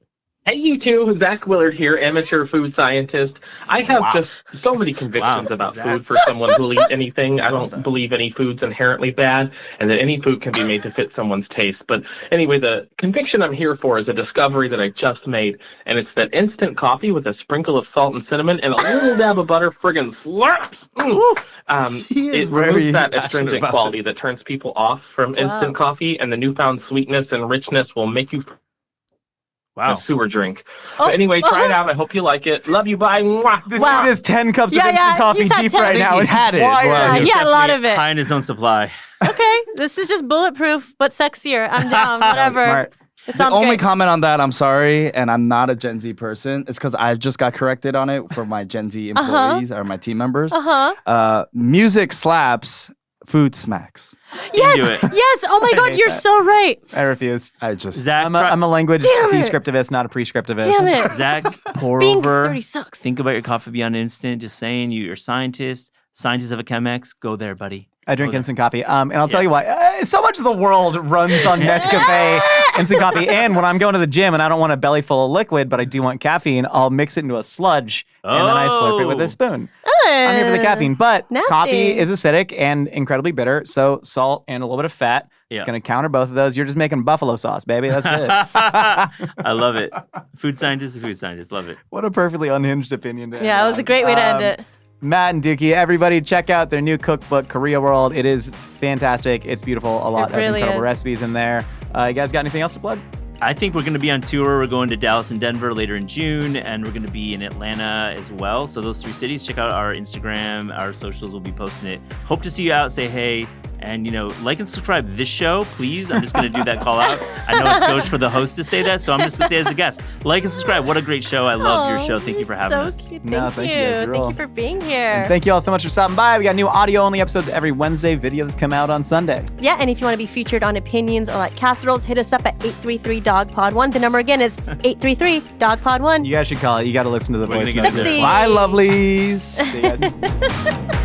Hey, you two. Zach Willard here, amateur food scientist. I have just so many convictions about Zach. food for someone who'll eat anything. I don't believe any food's inherently bad and that any food can be made to fit someone's taste. But anyway, the conviction I'm here for is a discovery that I just made, and it's that instant coffee with a sprinkle of salt and cinnamon and a little dab of butter friggin' slaps. It removes that astringent quality that turns people off from instant coffee, and the newfound sweetness and richness will make you a sewer drink. But anyway, try it out. I hope you like it. Love you. Bye. Mwah. This dude is 10 cups of instant coffee he's had deep 10. right now. He had it. Wow. He had a lot of it. High in his own supply. Okay, this is just bulletproof, but sexier. I'm down. Whatever. Smart. It The sounds only great. comment on that, I'm sorry, and I'm not a Gen Z person. It's because I just got corrected on it for my Gen Z employees or my team members. Music slaps, food smacks. Yes, do it. yes. Oh my God, hate you're that. so right. I refuse. I just Zach, I'm a language Damn it. descriptivist, not a prescriptivist. Damn it. Zach, pour Being over. 30 sucks. Think about your coffee beyond instant. Just saying, you're a scientist of a Chemex. Go there, buddy. I drink Go instant coffee. And I'll tell you why. So much of the world runs on Nescafe instant coffee. And when I'm going to the gym and I don't want a belly full of liquid, but I do want caffeine, I'll mix it into a sludge and then I slurp it with a spoon. I'm here for the caffeine. But Nasty. coffee is acidic and incredibly bitter. So salt and a little bit of fat. It's Yeah. going to counter both of those. You're just making buffalo sauce, baby. That's good. I love it. Food scientist, love it. What a perfectly unhinged opinion to end Yeah, it was a on. great way to end it. Matt and Deuki, everybody check out their new cookbook, Korea World. It is fantastic. It's beautiful. A lot It really of incredible is. recipes in there. You guys got anything else to plug? I think we're going to be on tour. We're going to Dallas and Denver later in June, and we're going to be in Atlanta as well. So those 3 cities, check out our Instagram, our socials. We'll be posting it. Hope to see you out. Say hey. And, like and subscribe this show, please. I'm just going to do that call out. I know it's gauche for the host to say that, so I'm just going to say it as a guest. Like and subscribe. What a great show. I love your show. Thank you for having us. Cute. No, Thank thank you you. guys. You're Thank all- you for being here. And thank you all so much for stopping by. We got new audio-only episodes every Wednesday. Videos come out on Sunday. Yeah, and if you want to be featured on Opinions or like Casseroles, hit us up at 833-DOG-POD1. The number again is 833-DOG-POD1. You guys should call it. You got to listen to the We're voice. gonna get messages. Sexy. Bye, lovelies. See you guys.